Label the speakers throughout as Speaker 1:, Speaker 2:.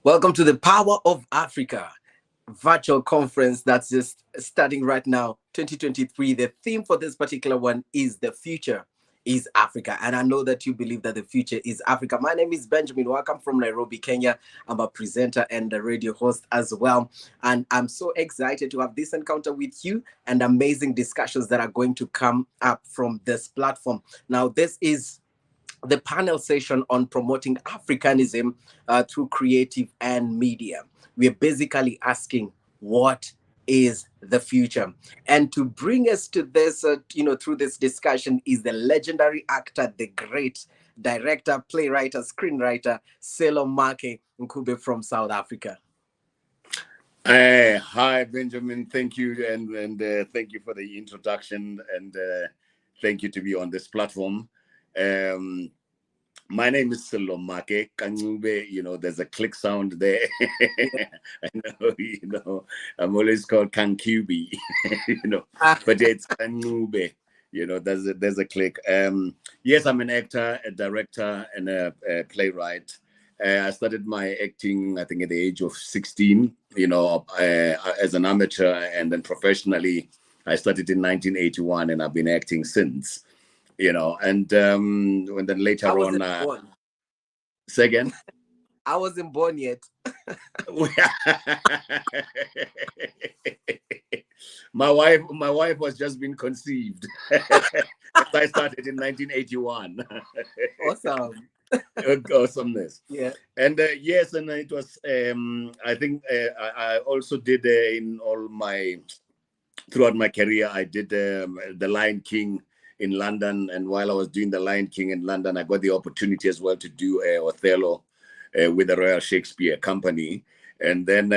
Speaker 1: Welcome to the Power of Africa virtual conference that's just starting right now, 2023. The theme for this particular one is the future is Africa. And I know that you believe that the future is Africa. My name is Benjamin. Welcome from Nairobi, Kenya. I'm a presenter and a radio host as well. And I'm so excited to have this encounter with you and amazing discussions that are going to come up from this platform. Now, this is the panel session on promoting Africanism through creative and media. We're basically asking, what is the future? And to bring us to this, through this discussion is the legendary actor, the great director, playwright, screenwriter, Selo Make Nkube from South Africa.
Speaker 2: Hi, Benjamin. Thank you, and thank you for the introduction, and thank you to be on this platform. My name is Selomake Kangube. There's a click sound there. I know, I'm always called Kankubi, but it's Kangube. There's a click. Yes, I'm an actor, a director, and a playwright. I started my acting, I think, at the age of 16, as an amateur, and then professionally, I started in 1981, and I've been acting since. And then later on, say again.
Speaker 1: I wasn't born yet.
Speaker 2: My wife was just being conceived. I started in 1981.
Speaker 1: Awesome.
Speaker 2: Awesomeness.
Speaker 1: Yeah.
Speaker 2: And yes, and it was. I think I also did throughout my career, I did The Lion King in London, and while I was doing The Lion King in London, I got the opportunity as well to do Othello with the Royal Shakespeare Company. And then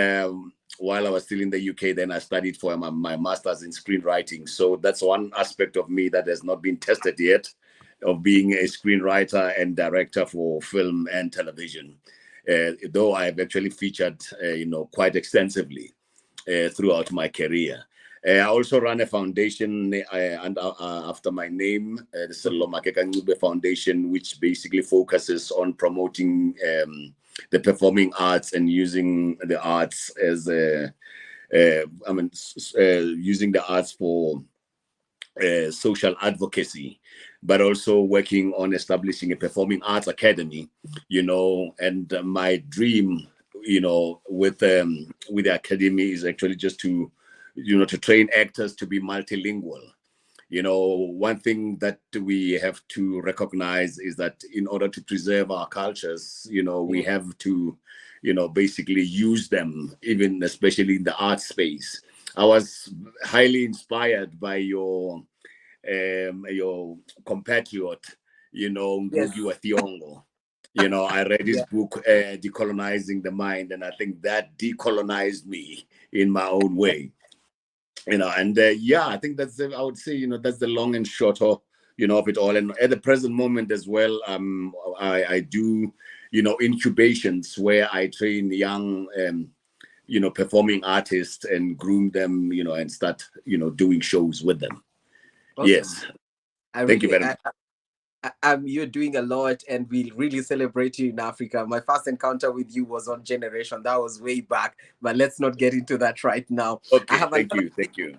Speaker 2: while I was still in the UK, then I studied for my master's in screenwriting. So that's one aspect of me that has not been tested yet, of being a screenwriter and director for film and television. Though I've actually featured, quite extensively throughout my career. I also run a foundation after my name, the Selomake Kangube Foundation, which basically focuses on promoting the performing arts and using the arts as using the arts for social advocacy, but also working on establishing a performing arts academy. And my dream, with the academy is actually just to train actors to be multilingual. One thing that we have to recognize is that in order to preserve our cultures, we have to, basically use them, even especially in the art space. I was highly inspired by your compatriot, Ngugi wa Thiong'o. I read his book, Decolonizing the Mind, and I think that decolonized me in my own way. And I think I would say, that's the long and short of it all. And at the present moment as well, I do, incubations where I train young, performing artists and groom them, and start, doing shows with them. Awesome. Yes. Thank you very much.
Speaker 1: You're doing a lot, and we really celebrate you in Africa. My first encounter with you was on Generation. That was way back, but let's not get into that right now.
Speaker 2: Okay, thank you.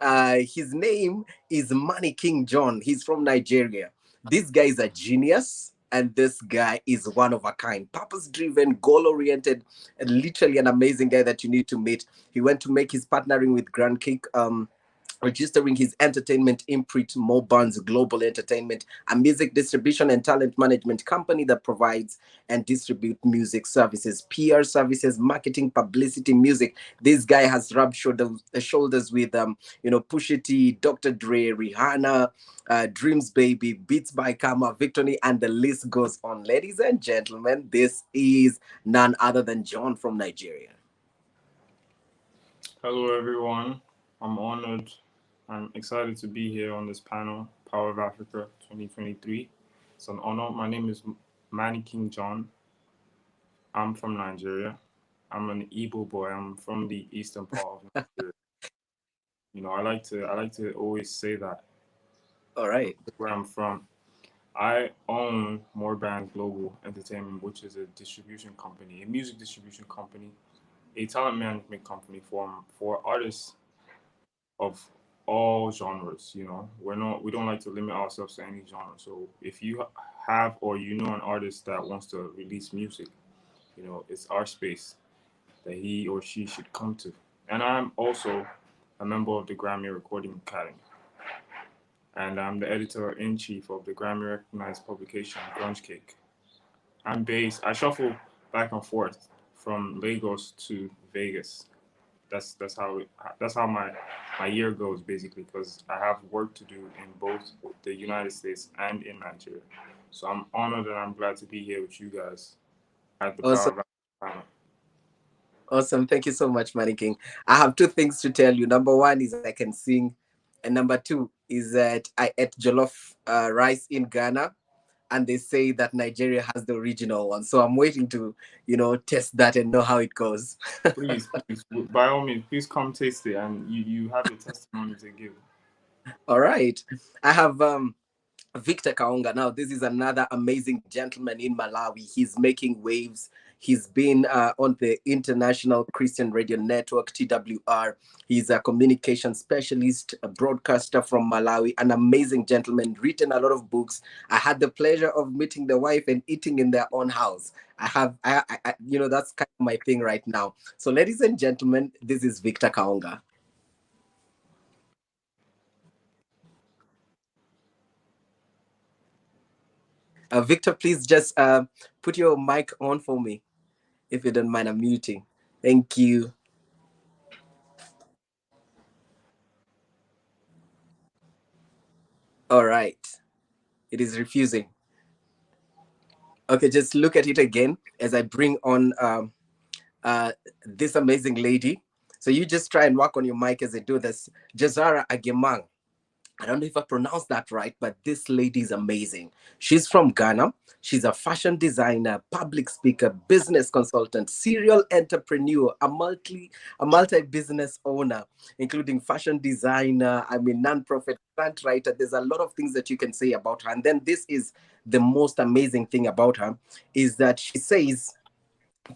Speaker 1: His name is Manny King John. He's from Nigeria. This guy is a genius, and this guy is one of a kind, purpose-driven, goal-oriented, and literally an amazing guy that you need to meet. He went to make his partnering with Grand Cake, registering his entertainment imprint, Mo Barnes Global Entertainment, a music distribution and talent management company that provides and distributes music services, PR services, marketing, publicity, music. This guy has rubbed shoulders with, Pusha T, Dr. Dre, Rihanna, Dreams Baby, Beats by Kama, Victory, and the list goes on. Ladies and gentlemen, this is none other than John from Nigeria.
Speaker 3: Hello, everyone. I'm honored. I'm excited to be here on this panel, Power of Africa 2023. It's an honor. My name is Manny King John. I'm from Nigeria. I'm an Igbo boy. I'm from the eastern part of Nigeria. I like to always say that.
Speaker 1: All right.
Speaker 3: Where I'm from. I own More Band Global Entertainment, which is a distribution company, a music distribution company, a talent management company for artists of all genres. You know, we don't like to limit ourselves to any genre. So if you have or you know an artist that wants to release music, you know, it's our space that he or she should come to. And I'm also a member of the Grammy Recording Academy, and I'm the editor in chief of the Grammy recognized publication Grunge Cake. I shuffle back and forth from Lagos to Vegas. That's how my year goes basically, because I have work to do in both the United States and in Nigeria. So I'm honored and I'm glad to be here with you guys at the Power
Speaker 1: Awesome.
Speaker 3: of Africa panel.
Speaker 1: Awesome. Thank you so much, Manny King. I have two things to tell you. Number one is I can sing. And number two is that I ate jollof rice in Ghana. And they say that Nigeria has the original one. So I'm waiting to, test that and know how it goes.
Speaker 3: Please, by all means, please come taste it, and you have a testimony to give.
Speaker 1: All right. I have Victor Kaonga. Now, this is another amazing gentleman in Malawi. He's making waves. He's been on the International Christian Radio Network, TWR. He's a communication specialist, a broadcaster from Malawi, an amazing gentleman, written a lot of books. I had the pleasure of meeting the wife and eating in their own house. That's kind of my thing right now. So, ladies and gentlemen, this is Victor Kaonga. Victor, please just put your mic on for me, if you don't mind. I'm muting. Thank you. All right. It is refusing. Okay, just look at it again as I bring on this amazing lady. So you just try and work on your mic as I do this. Jazara Agemang. I don't know if I pronounced that right, but this lady is amazing. She's from Ghana. She's a fashion designer, public speaker, business consultant, serial entrepreneur, a multi-business owner, including fashion designer, non-profit grant writer. There's a lot of things that you can say about her. And then this is the most amazing thing about her, is that she says,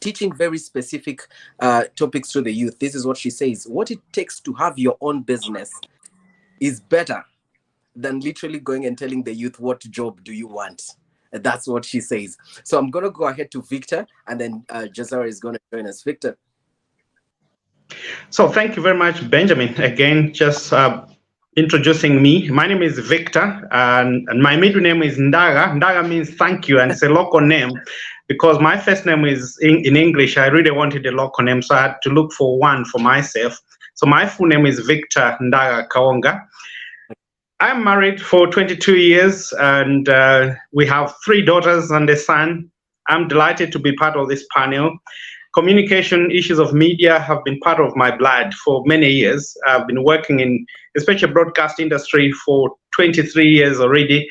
Speaker 1: teaching very specific topics to the youth. This is what she says: what it takes to have your own business is better than literally going and telling the youth, what job do you want? That's what she says. So I'm going to go ahead to Victor, and then Jazara is going to join us. Victor.
Speaker 4: So thank you very much, Benjamin. Again, just introducing me. My name is Victor, and my middle name is Ndaga. Ndaga means thank you, and it's a local name because my first name is in English. I really wanted a local name, so I had to look for one for myself. So my full name is Victor Ndaga Kaonga. I'm married for 22 years, and we have 3 daughters and a son. I'm delighted to be part of this panel. Communication, issues of media have been part of my blood for many years. I've been working in especially broadcast industry for 23 years already.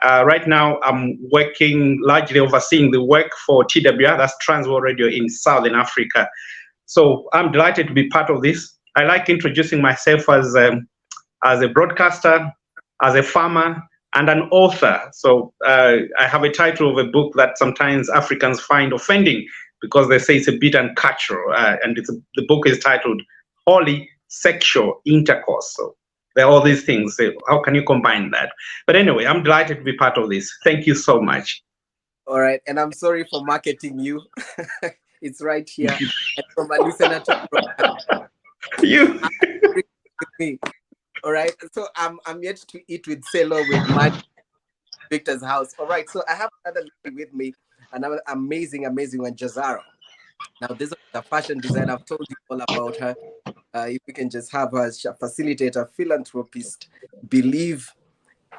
Speaker 4: Right now, I'm working largely overseeing the work for TWR, that's Transworld Radio in Southern Africa. So I'm delighted to be part of this. I like introducing myself as a broadcaster, as a farmer, and an author. So I have a title of a book that sometimes Africans find offending because they say it's a bit uncultural, and the book is titled Holy Sexual Intercourse. So there are all these things. So how can you combine that? But anyway, I'm delighted to be part of this. Thank you so much.
Speaker 1: All right, and I'm sorry for marketing you. It's right here. And from a listener to
Speaker 4: you.
Speaker 1: me. All right, so I'm yet to eat with Selo with my Victor's house. All right, so I have another lady with me, another amazing one, Jazara. Now, this is a fashion designer. I've told you all about her. If we can just have her, she's a facilitator, philanthropist.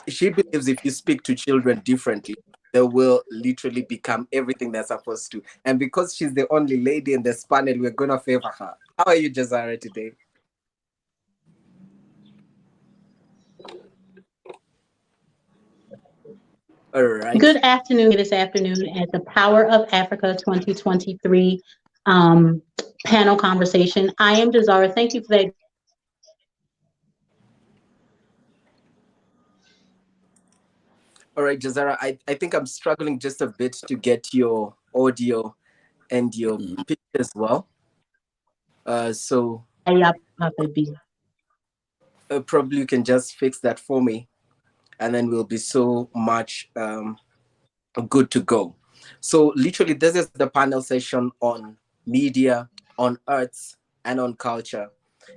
Speaker 1: She believes if you speak to children differently, they will literally become everything they're supposed to. And because she's the only lady in this panel, we're going to favor her. How are you, Jazara, today? All right.
Speaker 5: Good afternoon. This afternoon at the Power of Africa 2023 panel conversation. I am Jazara. Thank you for that.
Speaker 1: All right, Jazara, I think I'm struggling just a bit to get your audio and your picture as well. So
Speaker 5: Yeah, Papa B.
Speaker 1: probably you can just fix that for me, and then we'll be so much good to go. So literally, this is the panel session on media, on arts, and on culture.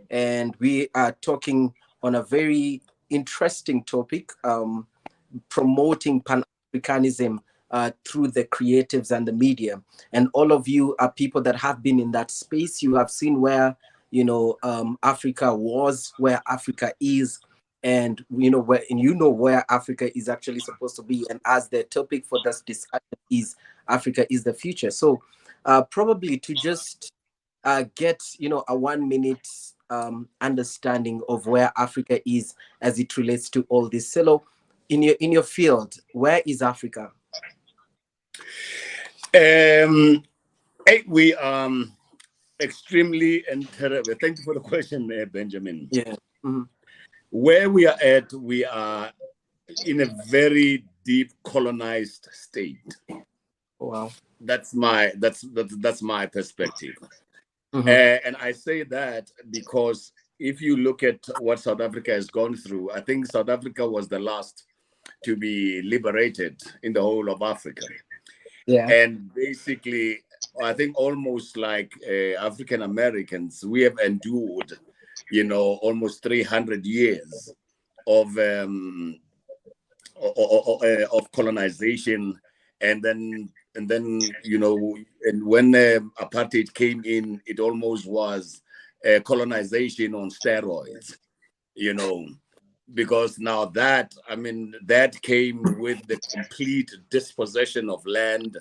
Speaker 1: And we are talking on a very interesting topic, promoting Pan-Africanism through the creatives and the media. And all of you are people that have been in that space. You have seen where, Africa was, where Africa is, and where Africa is actually supposed to be. And as the topic for this discussion is Africa is the future. So probably to just get a 1 minute understanding of where Africa is as it relates to all this. Selo, in your field, where is Africa?
Speaker 2: We extremely interested. Thank you for the question, Benjamin.
Speaker 1: Yeah. Mm-hmm.
Speaker 2: Where we are at, we are in a very deep colonized state.
Speaker 1: Wow.
Speaker 2: That's my perspective.
Speaker 1: Mm-hmm.
Speaker 2: And I say that because if you look at what South Africa has gone through, I think South Africa was the last to be liberated in the whole of Africa.
Speaker 1: Yeah.
Speaker 2: And basically, I think almost like African Americans, we have endured, almost 300 years of colonization, and then and when apartheid came in, it almost was colonization on steroids, because now that came with the complete dispossession of land,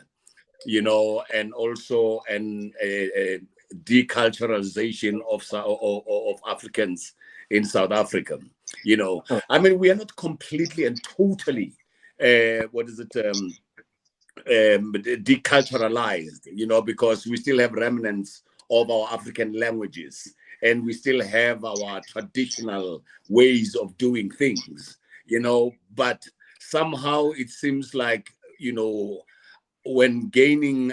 Speaker 2: and also deculturalization of Africans in South Africa. We are not completely and totally deculturalized, because we still have remnants of our African languages, and we still have our traditional ways of doing things, but somehow it seems like, when gaining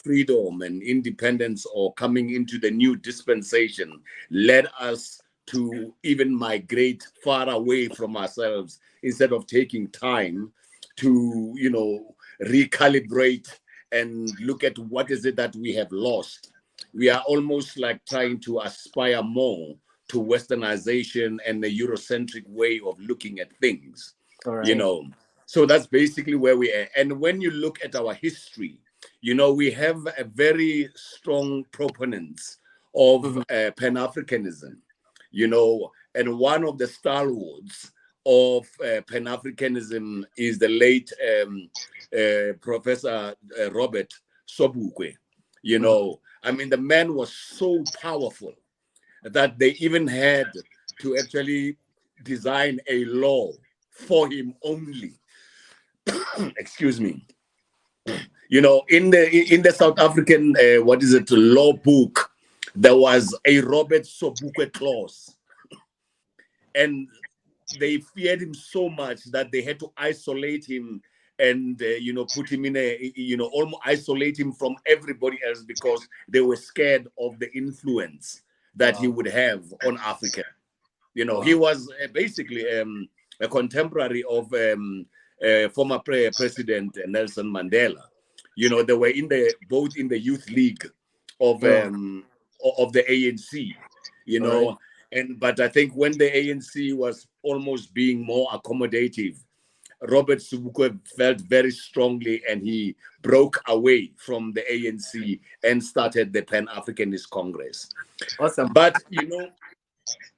Speaker 2: freedom and independence or coming into the new dispensation led us to even migrate far away from ourselves instead of taking time to, recalibrate and look at what is it that we have lost. We are almost like trying to aspire more to Westernization and the Eurocentric way of looking at things, So that's basically where we are. And when you look at our history, we have a very strong proponents of Pan-Africanism, and one of the stalwarts of Pan-Africanism is the late Professor Robert Sobukwe. The man was so powerful that they even had to actually design a law for him only. Excuse me. In the South African law book, there was a Robert Sobukwe clause, and they feared him so much that they had to isolate him and put him in almost isolate him from everybody else, because they were scared of the influence that he would have on Africa. He was basically a contemporary of former President Nelson Mandela. They were both in the youth league of the ANC. But I think when the ANC was almost being more accommodative, Robert Sobukwe felt very strongly, and he broke away from the ANC and started the Pan-Africanist Congress.
Speaker 1: Awesome.
Speaker 2: But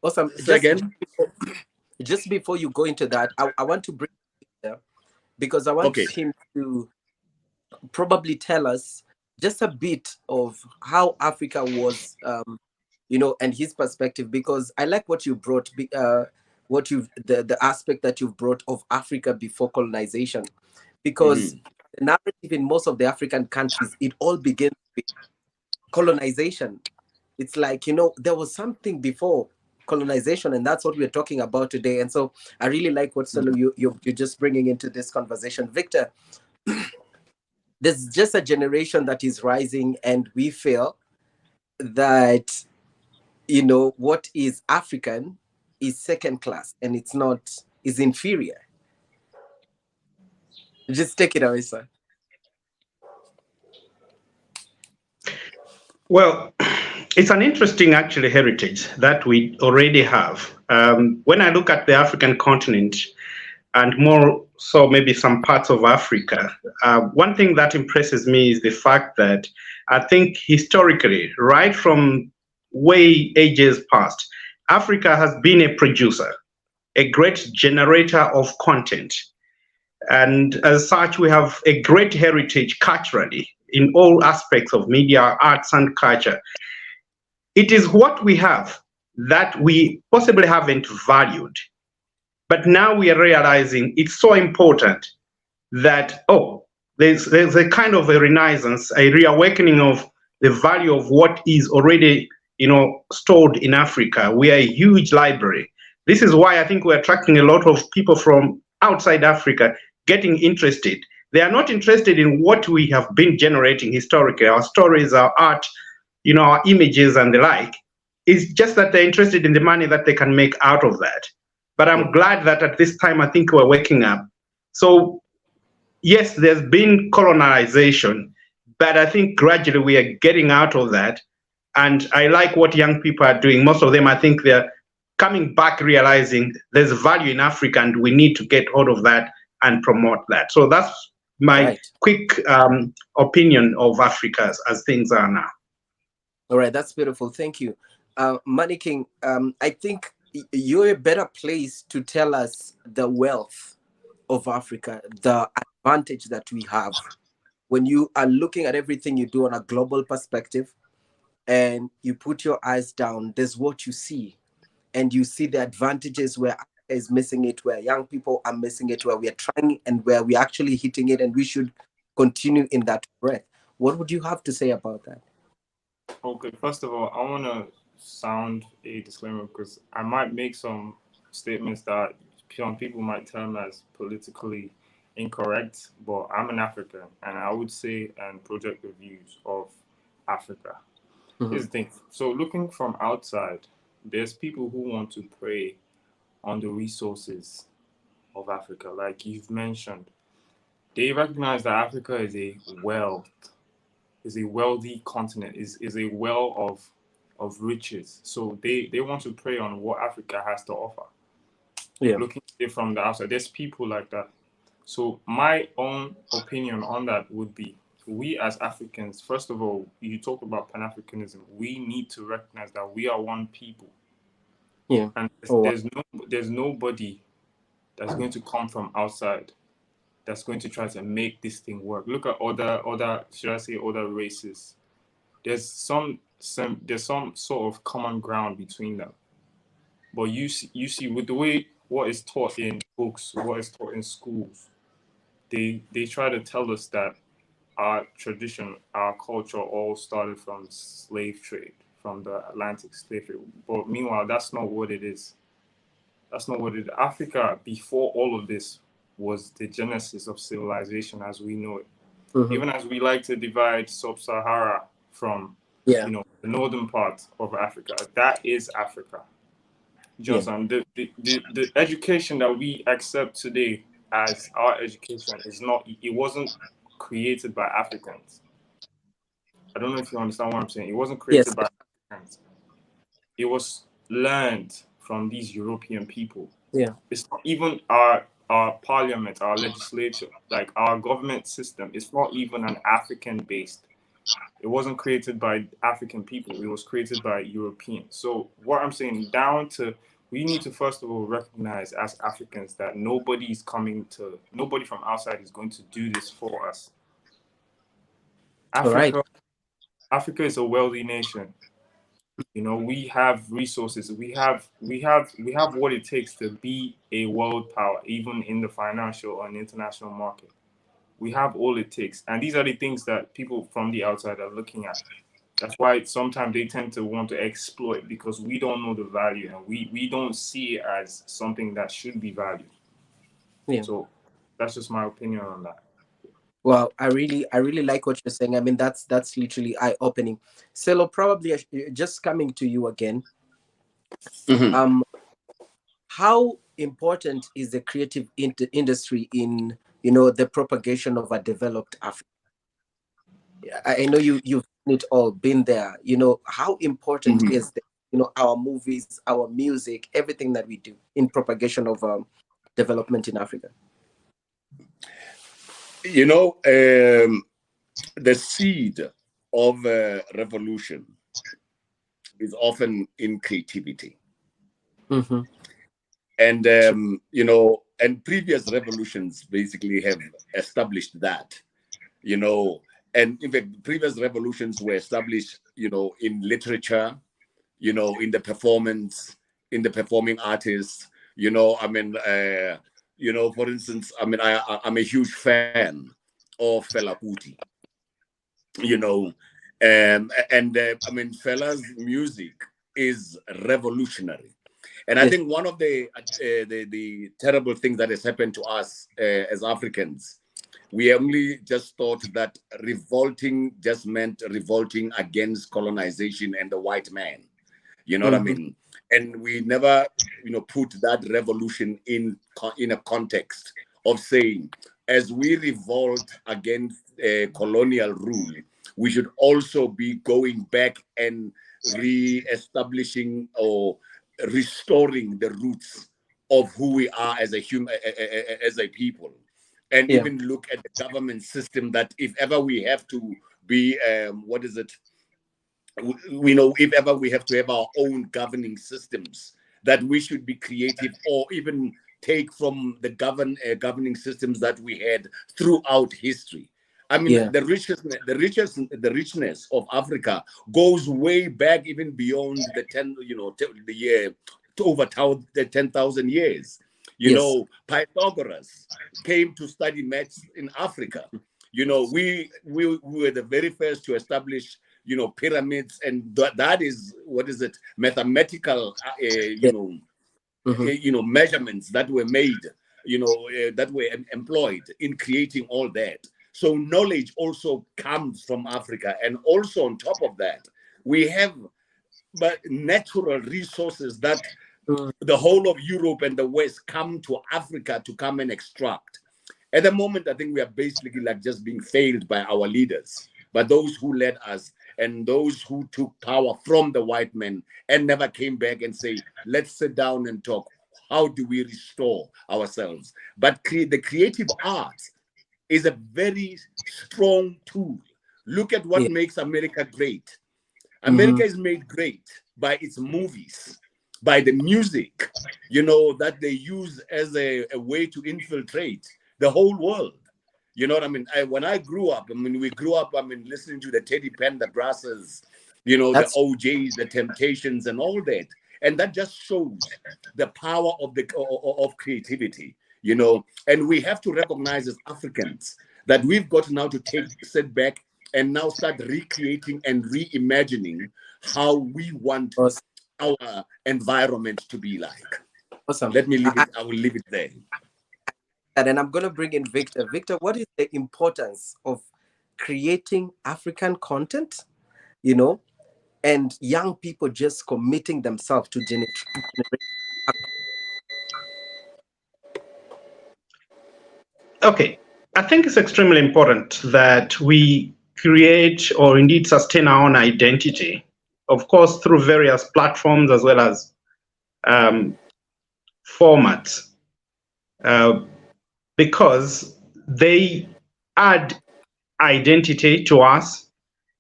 Speaker 1: awesome. Just before you go into that, I want to bring there, because I want him to probably tell us just a bit of how Africa was, and his perspective, because I like what you brought, the aspect that you've brought of Africa before colonization, because the narrative in most of the African countries, it all begins with colonization. It's like, there was something before colonization, and that's what we're talking about today. And so I really like what Solo you're just bringing into this conversation. Victor, there's just a generation that is rising, and we feel that, you know, what is African is second class, and it's not, is inferior. Just take it away, sir.
Speaker 4: Well, it's an interesting, actually, heritage that we already have. When I look at the African continent, and more so maybe some parts of Africa, one thing that impresses me is the fact that I think historically, right from way ages past, Africa has been a producer, a great generator of content. And as such, we have a great heritage culturally in all aspects of media, arts, and culture. It is what we have that we possibly haven't valued. But now we are realizing it's so important that, oh, there's a kind of a renaissance, a reawakening of the value of what is already, you know, stored in Africa. We are a huge library. This is why I think we're attracting a lot of people from outside Africa getting interested. They are not interested in what we have been generating historically, our stories, our art, you know, our images and the like. It's just that they're interested in the money that they can make out of that. But I'm glad that at this time, I think we're waking up. So yes, there's been colonization, but I think gradually we are getting out of that. And I like what young people are doing. Most of them, I think they're coming back, realizing there's value in Africa and we need to get hold of that and promote that. So that's my quick opinion of Africa as things are now.
Speaker 1: All right, that's beautiful. Thank you. Money King, I think you're a better place to tell us the wealth of Africa, the advantage that we have. When you are looking at everything you do on a global perspective and you put your eyes down, there's what you see. And you see the advantages where Africa is missing it, where young people are missing it, where we are trying and where we're actually hitting it, and we should continue in that breath. What would you have to say about that?
Speaker 3: Okay, first of all, I want to sound a disclaimer because I might make some statements that some people might term as politically incorrect, but I'm an African and I would say and project the views of Africa. Here's the thing. So looking from outside, there's people who want to prey on the resources of Africa, like you've mentioned. They recognize that Africa is a wealthy continent, is a well of riches. So they want to prey on what Africa has to offer. Yeah. Looking at it from the outside, there's people like that. So my own opinion on that would be, we as Africans, first of all, you talk about Pan-Africanism, we need to recognize that we are one people. Yeah. And there's nobody that's going to come from outside that's going to try to make this thing work. Look at other should I say other races. There's some sort of common ground between them. But you see with the way what is taught in books, what is taught in schools, they try to tell us that our tradition, our culture all started from slave trade, from the Atlantic slave trade. But meanwhile, that's not what it is. That's not what it is. Africa, before all of this, was the genesis of civilization as we know it. Even as we like to divide Sub-Sahara from the northern part of Africa, that is Africa. Johnson, the education that we accept today as our education it wasn't created by Africans. I don't know if you understand what I'm saying. It wasn't created by Africans. It was learned from these European people. Yeah. It's not even our parliament, our legislature, like our government system. It's not even an African-based. It wasn't created by African people. It was created by Europeans. So what I'm saying, we need to first of all recognize as Africans that nobody from outside is going to do this for us. Africa is a wealthy nation. You know, we have resources. We have what it takes to be a world power, even in the financial and international market. We have all it takes. And these are the things that people from the outside are looking at. That's why sometimes they tend to want to exploit, because we don't know the value, and we don't see it as something that should be valued.
Speaker 1: Yeah.
Speaker 3: So that's just my opinion on that.
Speaker 1: Well, I really like what you're saying. I mean, that's literally eye-opening. Selo, probably just coming to you again.
Speaker 2: Mhm.
Speaker 1: How important is the creative industry in, you know, the propagation of a developed Africa? I know you've seen it all, been there. You know, how important
Speaker 2: Mhm.
Speaker 1: is the, you know, our movies, our music, everything that we do in propagation of development in Africa?
Speaker 2: You know, the seed of revolution is often in creativity.
Speaker 1: Mm-hmm.
Speaker 2: And, you know, and previous revolutions basically have established that, you know, and in fact, previous revolutions were established, you know, in literature, you know, in the performance, in the performing artists, you know, I mean, you know, for instance, I mean, I'm a huge fan of Fela Kuti, you know, and I mean, Fela's music is revolutionary. And I
Speaker 1: Yes.
Speaker 2: think one of the terrible things that has happened to us as Africans, we only just thought that revolting just meant revolting against colonization and the white man. You know what I
Speaker 1: Mm-hmm.
Speaker 2: mean? And we never, you know, put that revolution in a context of saying, as we revolt against colonial rule, we should also be going back and re-establishing or restoring the roots of who we are as a human, as a people, and
Speaker 1: Yeah.
Speaker 2: even look at the government system. That if ever we have to be, what is it? We know if ever we have to have our own governing systems, that we should be creative or even take from the governing systems that we had throughout history. I mean,
Speaker 1: Yeah.
Speaker 2: the richness of Africa goes way back, even beyond the the year to over the 10,000 years. You
Speaker 1: Yes.
Speaker 2: know, Pythagoras came to study maths in Africa. You know, we were the very first to establish, you know, pyramids, and that is, what is it, mathematical
Speaker 1: Yeah. Mm-hmm.
Speaker 2: you know, measurements that were made, you know, that were employed in creating all that. So knowledge also comes from Africa. And also on top of that, we have but natural resources that the whole of Europe and the West come to Africa to come and extract. At the moment, I think we are basically like just being failed by our leaders, by those who led us and those who took power from the white men and never came back and say, let's sit down and talk. How do we restore ourselves? But the creative arts is a very strong tool. Look at what
Speaker 1: Yeah.
Speaker 2: makes America great.
Speaker 1: Mm-hmm.
Speaker 2: America is made great by its movies, by the music, you know, that they use as a way to infiltrate the whole world. You know what I mean? When I grew up, I mean, we grew up, I mean, listening to the Teddy Pendergrasses, you know, the
Speaker 1: That's
Speaker 2: OJs, the Temptations, and all that. And that just shows the power of creativity, you know. And we have to recognize as Africans that we've got now to sit back and now start recreating and reimagining how we want
Speaker 1: awesome.
Speaker 2: our environment to be like.
Speaker 1: Awesome.
Speaker 2: Let me leave it. I will leave it there.
Speaker 1: And I'm going to bring in Victor. Victor, what is the importance of creating African content, you know, and young people just committing themselves to generate?
Speaker 4: Okay, I think it's extremely important that we create or indeed sustain our own identity, of course, through various platforms as well as formats, because they add identity to us.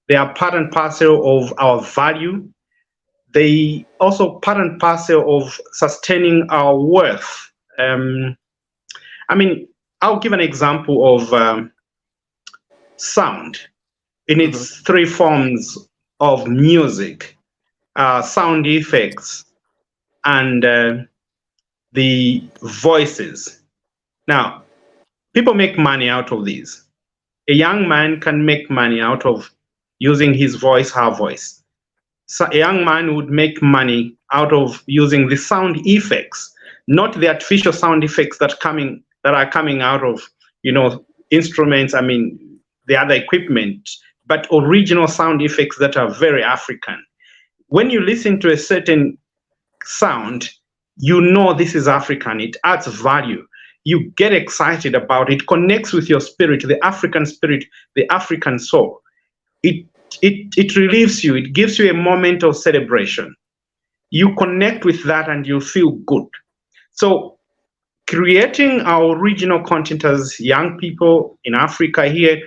Speaker 4: They are part and parcel of our value. They also part and parcel of sustaining our worth. I mean, I'll give an example of sound in its three forms of music, sound effects, and the voices. Now, people make money out of these. A young man can make money out of using his voice, her voice. So a young man would make money out of using the sound effects, not the artificial sound effects that are coming out of, instruments, the other equipment, but original sound effects that are very African. When you listen to a certain sound, this is African. It adds value. You get excited about it, connects with your spirit, the African soul. It relieves you. It gives you a moment of celebration. You connect with that and you feel good. So creating our original content as young people in Africa here,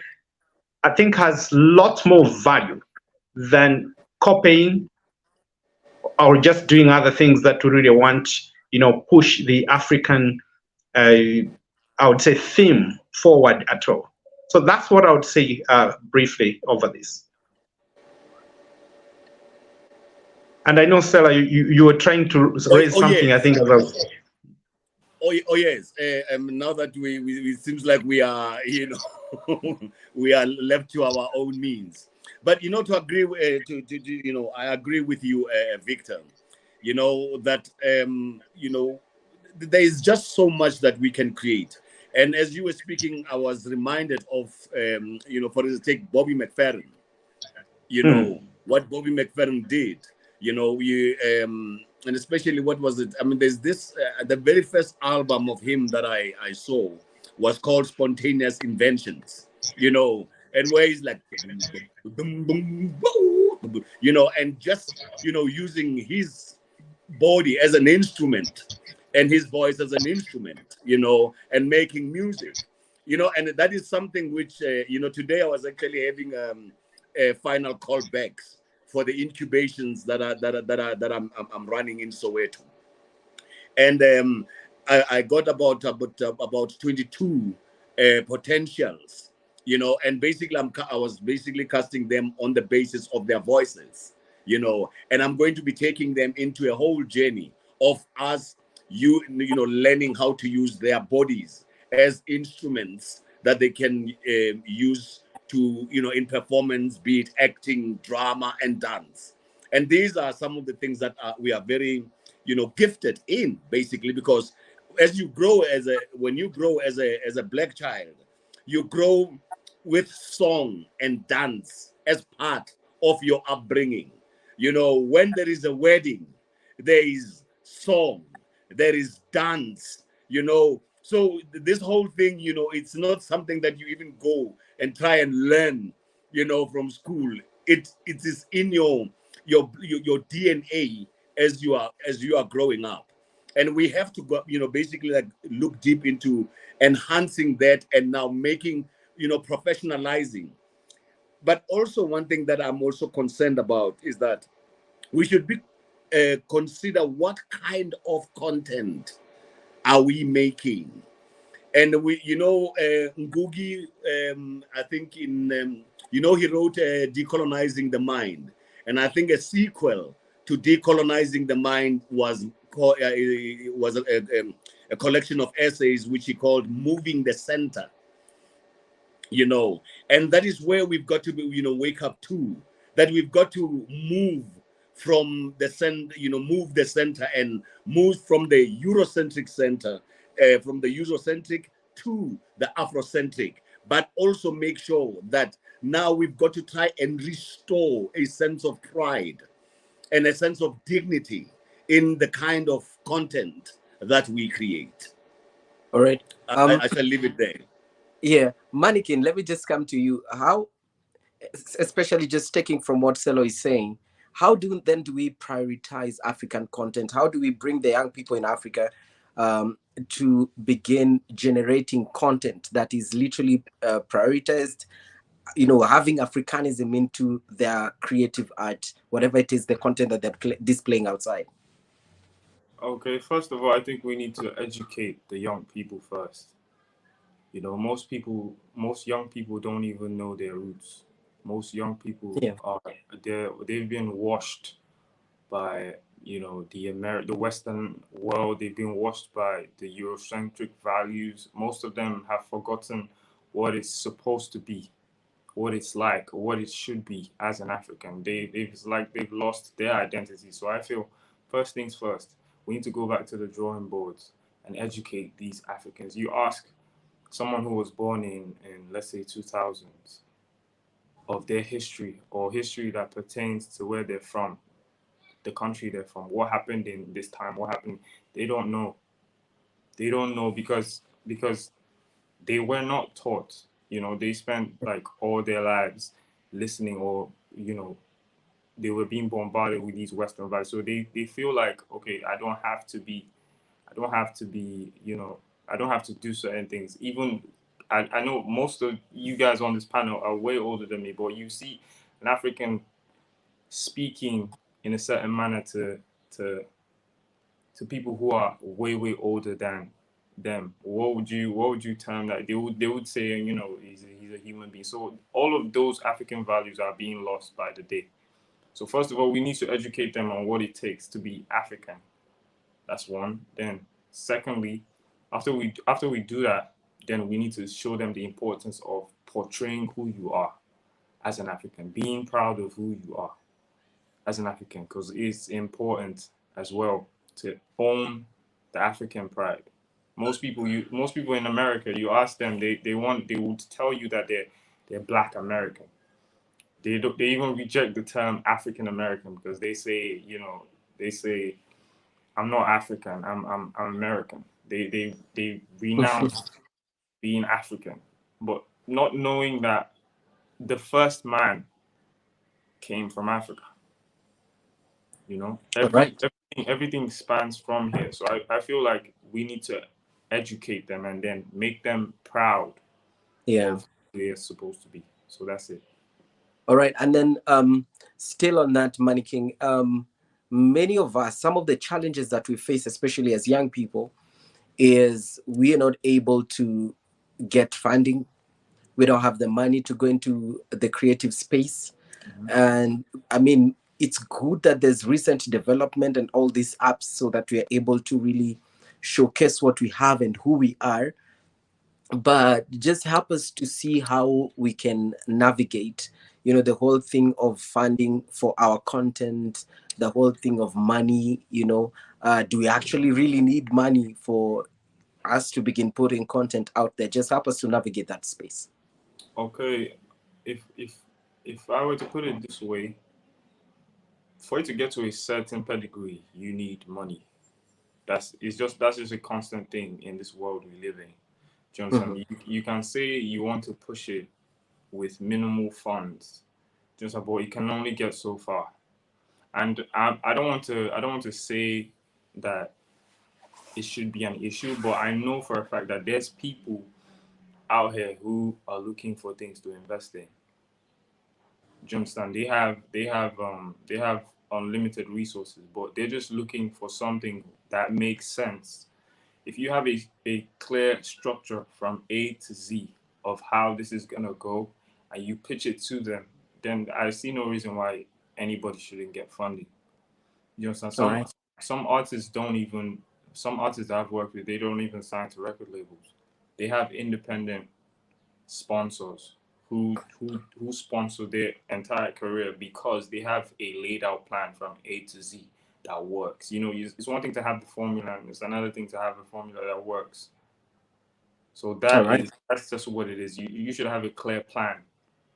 Speaker 4: I think has lots more value than copying or just doing other things that we really want, push the African, I would say, theme forward at all. So that's what I would say briefly over this. And I know, Stella, you were trying to raise something, yes. I think, about.
Speaker 2: Oh yes. Now that we it seems like we are, we are left to our own means. But to agree, I agree with you, Victor. That there is just so much that we can create. And as you were speaking, I was reminded of, for instance, take Bobby McFerrin. What Bobby McFerrin did. And especially what was it? There's this, the very first album of him that I saw was called Spontaneous Inventions, and where he's like, and just, using his body as an instrument and his voice as an instrument, and making music, and that is something which, today I was actually having a final callbacks for the incubations that I'm running in Soweto, and I got about 22 potentials, and basically I was basically casting them on the basis of their voices, and I'm going to be taking them into a whole journey of us, learning how to use their bodies as instruments that they can use to, in performance, be it acting, drama, and dance. And these are some of the things that we are very, gifted in, basically, because when you grow as a Black child, you grow with song and dance as part of your upbringing. When there is a wedding, there is song, there is dance, so this whole thing, it's not something that you even go and try and learn, from school. It is in your DNA as you are growing up, and we have to go, basically like look deep into enhancing that and now making, professionalizing. But also one thing that I'm also concerned about is that we should be consider what kind of content are we making. And we, Ngugi, I think he wrote Decolonizing the Mind. And I think a sequel to Decolonizing the Mind was a collection of essays which he called Moving the Center. And that is where we've got to be, wake up to, that we've got to move from the center, move the center and move from the Eurocentric center, from the Eurocentric to the Afrocentric, but also make sure that now we've got to try and restore a sense of pride and a sense of dignity in the kind of content that we create.
Speaker 1: All right.
Speaker 2: I shall leave it there.
Speaker 1: Yeah, Mannequin, let me just come to you. How, especially just taking from what Selo is saying, how do we prioritize African content? How do we bring the young people in Africa to begin generating content that is literally prioritized, having Africanism into their creative art, whatever it is, the content that they're displaying outside?
Speaker 3: Okay, first of all, I think we need to educate the young people first. Most young people don't even know their roots. Most young people they've been washed by the Western world. They've been washed by the Eurocentric values. Most of them have forgotten what it's supposed to be. what it's like, what it should be as an African. It's like they've lost their identity. So I feel, first things first, we need to go back to the drawing boards and educate these Africans. You ask someone who was born in let's say 2000s of their history, or history that pertains to where they're from, the country they're from, what happened in this time, what happened. They don't know. They don't know because they were not taught. You know, they spent like all their lives listening, or you know, they were being bombarded with these Western values. So they feel like, okay, I don't have to be, you know, I don't have to do certain things. Even I know most of you guys on this panel are way older than me, but you see an African speaking in a certain manner to people who are way older than them. What would you term that? They would say, you know, he's a human being. So all of those African values are being lost by the day. So first of all, we need to educate them on what it takes to be African. That's one. Then secondly, after we do that, then we need to show them the importance of portraying who you are as an African, being proud of who you are as an African, because it's important as well to own the African pride. Most people in America, you ask them, they would tell you that they're Black American. They even reject the term African American because they say, you know, I'm not African, I'm American. They renounce being African, but not knowing that the first man came from Africa. You know, everything spans from here. So I feel like we need to educate them and then make them proud of who they're supposed to be. So that's it.
Speaker 1: All right. And then still on that, Manny King, many of us, some of the challenges that we face, especially as young people, is we are not able to get funding. We don't have the money to go into the creative space. Mm-hmm. And I mean, it's good that there's recent development and all these apps so that we are able to really showcase what we have and who we are. But just help us to see how we can navigate, you know, the whole thing of funding for our content, the whole thing of money, you know, do we actually really need money for us to begin putting content out there? Just help us to navigate that space.
Speaker 3: Okay, if I were to put it this way, for you to get to a certain pedigree, you need money. That's just a constant thing in this world we live in. Do you understand? Mm-hmm. You can say you want to push it with minimal funds, just but you can only get so far. And I don't want to say that it should be an issue, but I know for a fact that there's people out here who are looking for things to invest in. Do you understand? They have unlimited resources, but they're just looking for something that makes sense. If you have a clear structure from A to Z of how this is gonna go, and you pitch it to them, then I see no reason why anybody shouldn't get funding. You understand? Some artists that I've worked with, they don't even sign to record labels. They have independent sponsors who sponsor their entire career because they have a laid out plan from A to Z that works. You know, it's one thing to have the formula, and it's another thing to have a formula that works. So that's just what it is. You should have a clear plan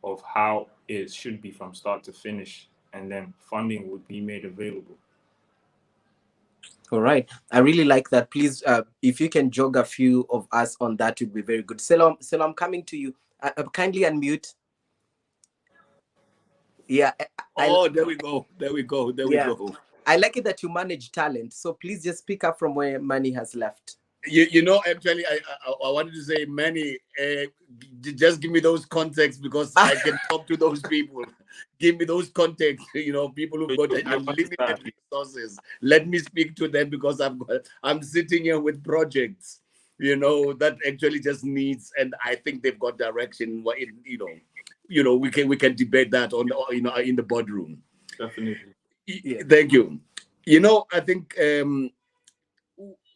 Speaker 3: of how it should be from start to finish, and then funding would be made available.
Speaker 1: All right. I really like that. Please, if you can jog a few of us on that, would be very good. Selam, I'm coming to you. Kindly unmute. Yeah.
Speaker 2: There we go. We go.
Speaker 1: I like it that you manage talent. So please just pick up from where Manny has left.
Speaker 2: You know, actually, I wanted to say, Manny, just give me those contacts because I can talk to those people. Give me those contacts, you know, people who've got unlimited resources. Let me speak to them because I'm sitting here with projects, you know, that actually just needs, and I think they've got direction. You know, we can debate that on, you know, in the boardroom.
Speaker 3: Definitely.
Speaker 2: Yeah. Thank you. You know, I think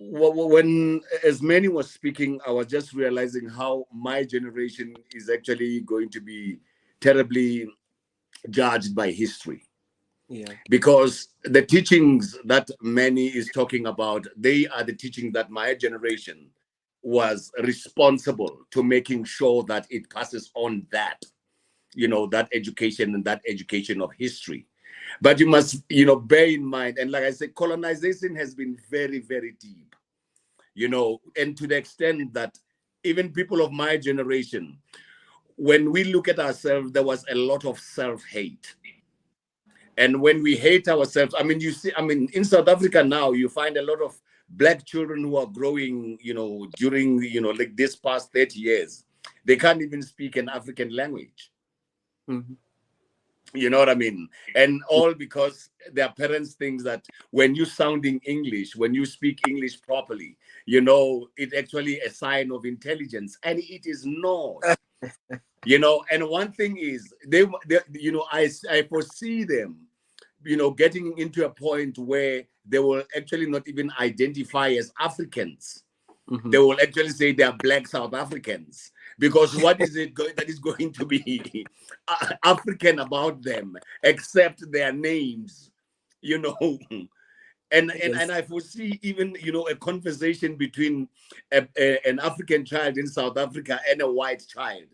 Speaker 2: when as Manny was speaking, I was just realizing how my generation is actually going to be terribly judged by history.
Speaker 1: Yeah.
Speaker 2: Because the teachings that Manny is talking about, they are the teachings that my generation was responsible to making sure that it passes on that, that education and that education of history. But you must, bear in mind, and like I said, colonization has been very, very deep, and to the extent that even people of my generation, when we look at ourselves, there was a lot of self-hate. And when we hate ourselves, in South Africa now, you find a lot of Black children who are growing, during, like this past 30 years, they can't even speak an African language.
Speaker 1: Mm-hmm.
Speaker 2: You know what I mean? And all because their parents think that when you're sounding English, when you speak English properly, it's actually a sign of intelligence. And it is not. And one thing is, I foresee them, getting into a point where they will actually not even identify as Africans.
Speaker 1: Mm-hmm.
Speaker 2: They will actually say they are Black South Africans. Because what is it that is going to be African about them, except their names, And I foresee even, a conversation between an African child in South Africa and a white child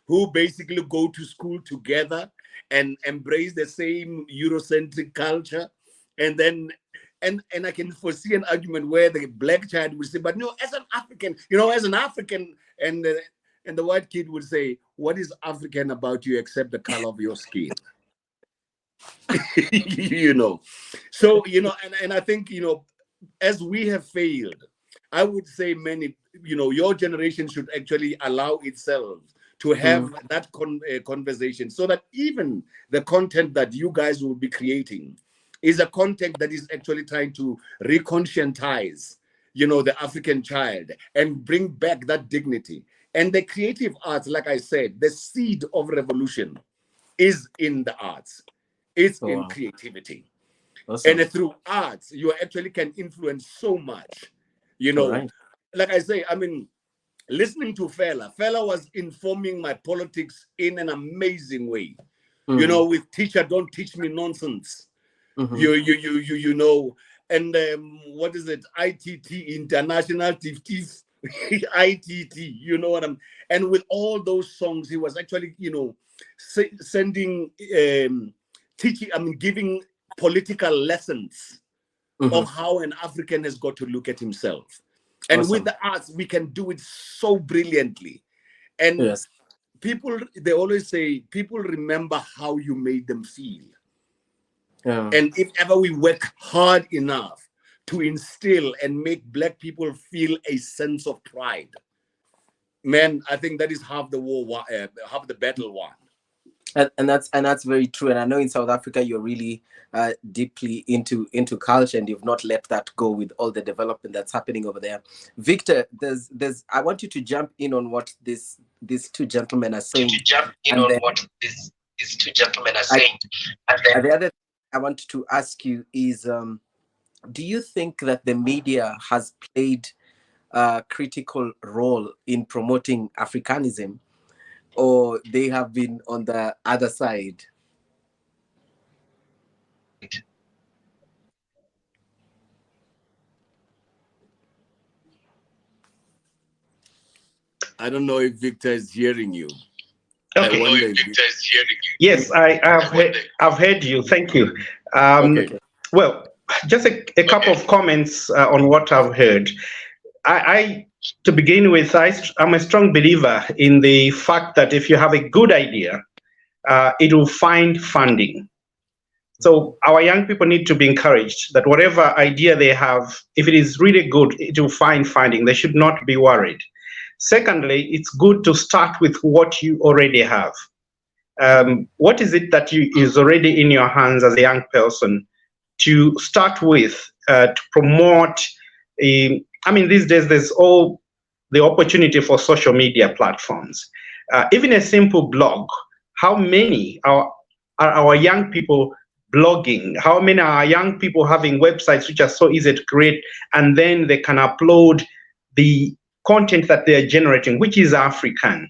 Speaker 2: who basically go to school together and embrace the same Eurocentric culture. And then, and I can foresee an argument where the Black child would say, but no, as an African, and the white kid would say, what is African about you except the color of your skin? So, and I think, as we have failed, I would say many, your generation should actually allow itself to have that conversation, so that even the content that you guys will be creating is a content that is actually trying to reconscientize, the African child and bring back that dignity. And the creative arts, like I said, the seed of revolution is in the arts. It's in creativity.
Speaker 1: Awesome.
Speaker 2: And through arts, you actually can influence so much. Like I say, listening to Fela was informing my politics in an amazing way.
Speaker 1: Mm-hmm.
Speaker 2: With Teacher Don't Teach Me Nonsense.
Speaker 1: Mm-hmm.
Speaker 2: And what is it? ITT, International Tif. ITT, and with all those songs, he was actually, sending, teaching, giving political lessons of how an African has got to look at himself. And
Speaker 1: Awesome.
Speaker 2: with the arts, we can do it so brilliantly. And
Speaker 1: Yes.
Speaker 2: people, they always say, people remember how you made them feel.
Speaker 1: Yeah.
Speaker 2: And if ever we work hard enough to instill and make Black people feel a sense of pride, man, I think that is half the war, half the battle won.
Speaker 1: And that's very true. And I know in South Africa you're really deeply into culture, and you've not let that go with all the development that's happening over there. Victor, I want you to jump in on what these two gentlemen are saying. And the other thing I want to ask you is, do you think that the media has played a critical role in promoting Africanism, or they have been on the other side?
Speaker 2: I don't know if Victor is hearing you.
Speaker 4: Okay. Yes, I've heard you. Thank you.
Speaker 2: Okay.
Speaker 4: Well, just a couple of comments on what I've heard. I to begin with, I'm a strong believer in the fact that if you have a good idea, it will find funding. So our young people need to be encouraged that whatever idea they have, if it is really good, it will find funding. They should not be worried. Secondly, it's good to start with what you already have. What is it that is already in your hands as a young person to start with, to promote? These days there's all the opportunity for social media platforms. Even a simple blog, how many are our young people blogging? How many are young people having websites which are so easy to create, and then they can upload the content that they're generating, which is African?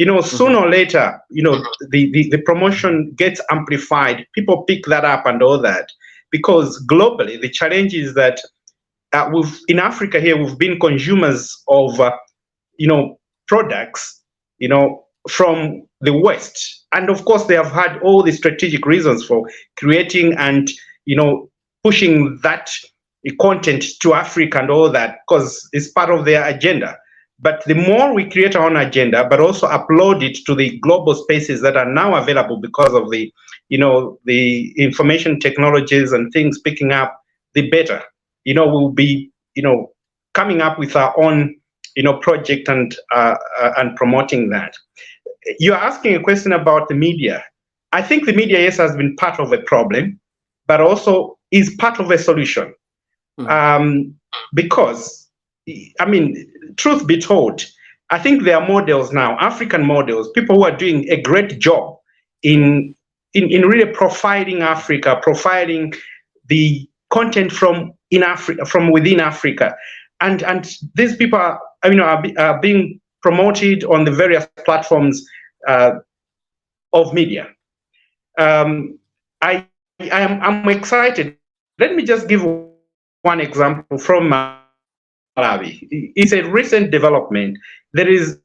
Speaker 4: Sooner or later, the promotion gets amplified. People pick that up and all that, because globally, the challenge is that in Africa here, we've been consumers of, products, from the West. And of course, they have had all the strategic reasons for creating and, pushing that content to Africa and all that, because it's part of their agenda. But the more we create our own agenda, but also upload it to the global spaces that are now available because of the, the information technologies and things picking up, the better. We'll be, coming up with our own, project and promoting that. You're asking a question about the media. I think the media, yes, has been part of a problem, but also is part of a solution. Because, truth be told, I think there are models now, African models, people who are doing a great job in really profiling Africa, profiling the content from within Africa, and these people are being promoted on the various platforms of media. I'm excited. Let me just give one example from Malawi. It's a recent development. There is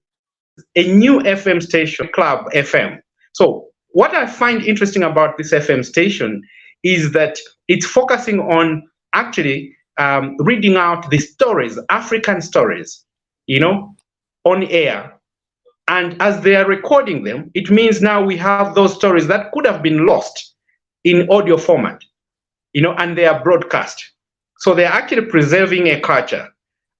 Speaker 4: a new FM station, Club FM. So what I find interesting about this FM station is that it's focusing on actually reading out the stories, African stories, on air. And as they are recording them, it means now we have those stories that could have been lost in audio format, and they are broadcast. So they're actually preserving a culture.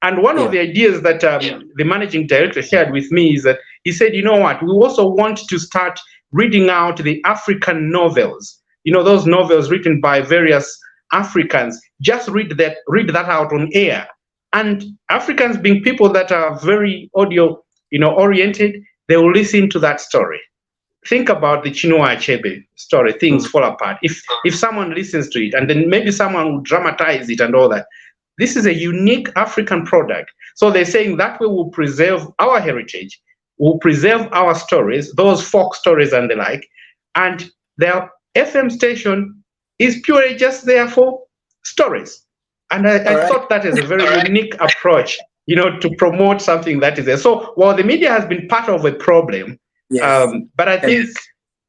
Speaker 4: And one of the ideas that the managing director shared with me is that he said, we also want to start reading out the African novels, those novels written by various Africans, just read that out on air. And Africans, being people that are very audio, oriented, they will listen to that story. Think about the Chinua Achebe story, Things Fall Apart. If someone listens to it, and then maybe someone will dramatize it and all that, this is a unique African product. So they're saying that way we'll preserve our heritage, we'll preserve our stories, those folk stories and the like, and their FM station is purely just there for stories. And I thought that is a very unique approach, to promote something that is there. So while the media has been part of a problem, but I think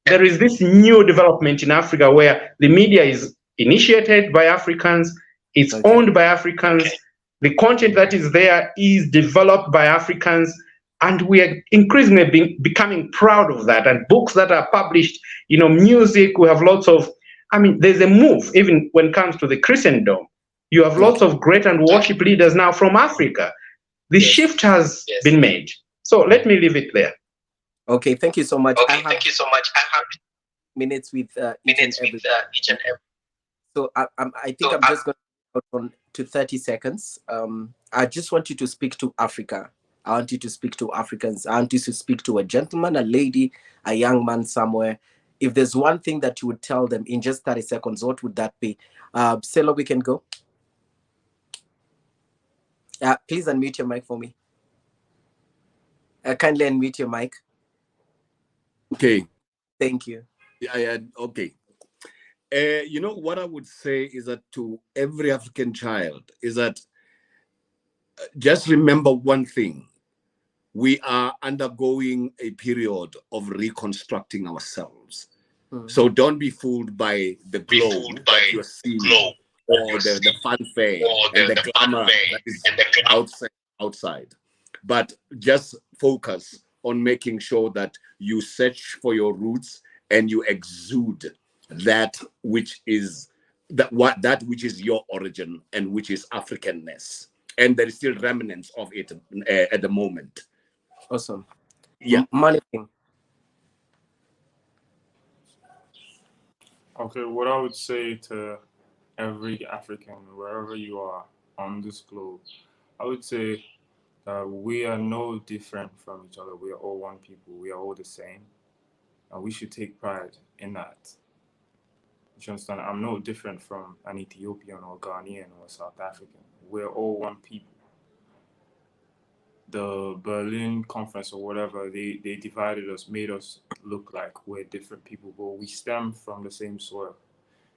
Speaker 4: there is this new development in Africa where the media is initiated by Africans, it's owned by Africans, the content that is there is developed by Africans, and we are increasingly becoming proud of that. And books that are published, music, we have lots of, there's a move, even when it comes to the Christendom. You have lots of great and worship leaders now from Africa. The shift has been made. So let me leave it there.
Speaker 1: Okay, thank you so much. I have minutes with each and every. So I think I'm just going to go on to 30 seconds. I just want you to speak to Africa. I want you to speak to Africans. I want you to speak to a gentleman, a lady, a young man somewhere. If there's one thing that you would tell them in just 30 seconds, what would that be? Selo, we can go. Please unmute your mic for me. Kindly unmute your mic.
Speaker 2: Okay.
Speaker 1: Thank you.
Speaker 2: Yeah, okay. What I would say is that to every African child is that just remember one thing. We are undergoing a period of reconstructing ourselves. So don't be fooled by the glow that you're seeing, or the fanfare and the glamour that is outside. But just focus on making sure that you search for your roots and you exude that which is that which is your origin and which is Africanness. And there is still remnants of it at the moment.
Speaker 1: Awesome.
Speaker 2: Yeah.
Speaker 1: Managing.
Speaker 3: Okay, what I would say to every African, wherever you are on this globe, I would say we are no different from each other. We are all one people. We are all the same. And we should take pride in that. You understand? I'm no different from an Ethiopian or Ghanaian or South African. We're all one people. the Berlin conference or whatever, they divided us, made us look like we're different people, but we stem from the same soil.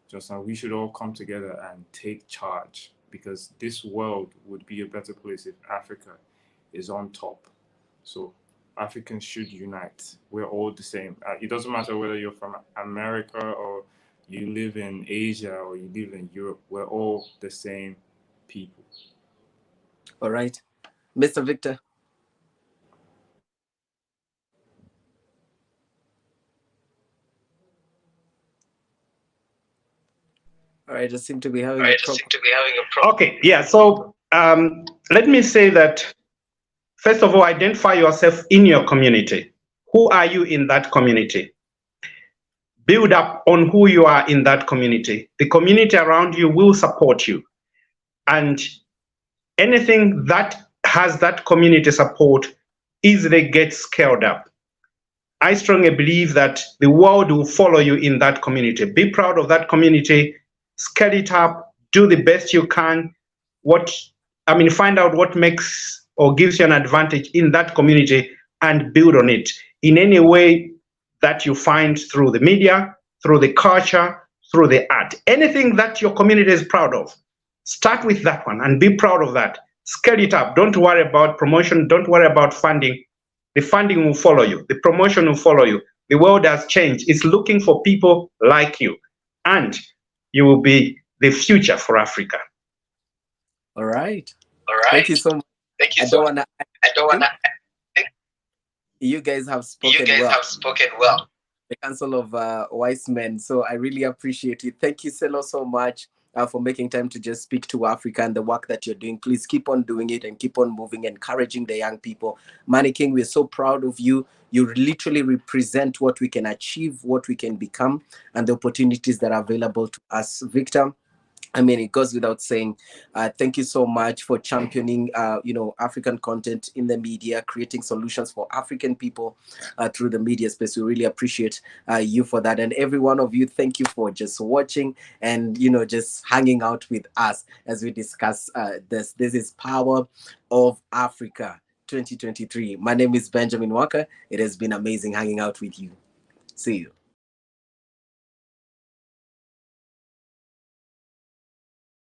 Speaker 3: Just now, we should all come together and take charge, because this world would be a better place if Africa is on top. So Africans should unite. We're all the same. It doesn't matter whether you're from America or you live in Asia or you live in Europe. We're all the same people.
Speaker 1: All right. Mr. Victor. All right, I seem to be having a problem.
Speaker 4: Okay, yeah. So let me say that, first of all, identify yourself in your community. Who are you in that community? Build up on who you are in that community. The community around you will support you. And anything that has that community support easily gets scaled up. I strongly believe that the world will follow you in that community. Be proud of that community, scale it up, do the best you can. Find out what makes or gives you an advantage in that community and build on it in any way that you find, through the media, through the culture, through the art. Anything that your community is proud of, start with that one and be proud of that. Scale it up. Don't worry about promotion. Don't worry about funding. The funding will follow you. The promotion will follow you. The world has changed. It's looking for people like you, and you will be the future for Africa.
Speaker 1: All right. Thank you so much. I don't wanna. You guys have spoken well. The Council of Wise Men. So I really appreciate it. Thank you, Selo, so much for making time to just speak to Africa and the work that you're doing. Please keep on doing it and keep on moving, encouraging the young people. Manny King, we're so proud of you. You literally represent what we can achieve, what we can become, and the opportunities that are available to us. Victor, it goes without saying, thank you so much for championing, African content in the media, creating solutions for African people through the media space. We really appreciate you for that. And every one of you, thank you for just watching and, just hanging out with us as we discuss this. This is Power of Africa 2023. My name is Benjamin Walker. It has been amazing hanging out with you. See you.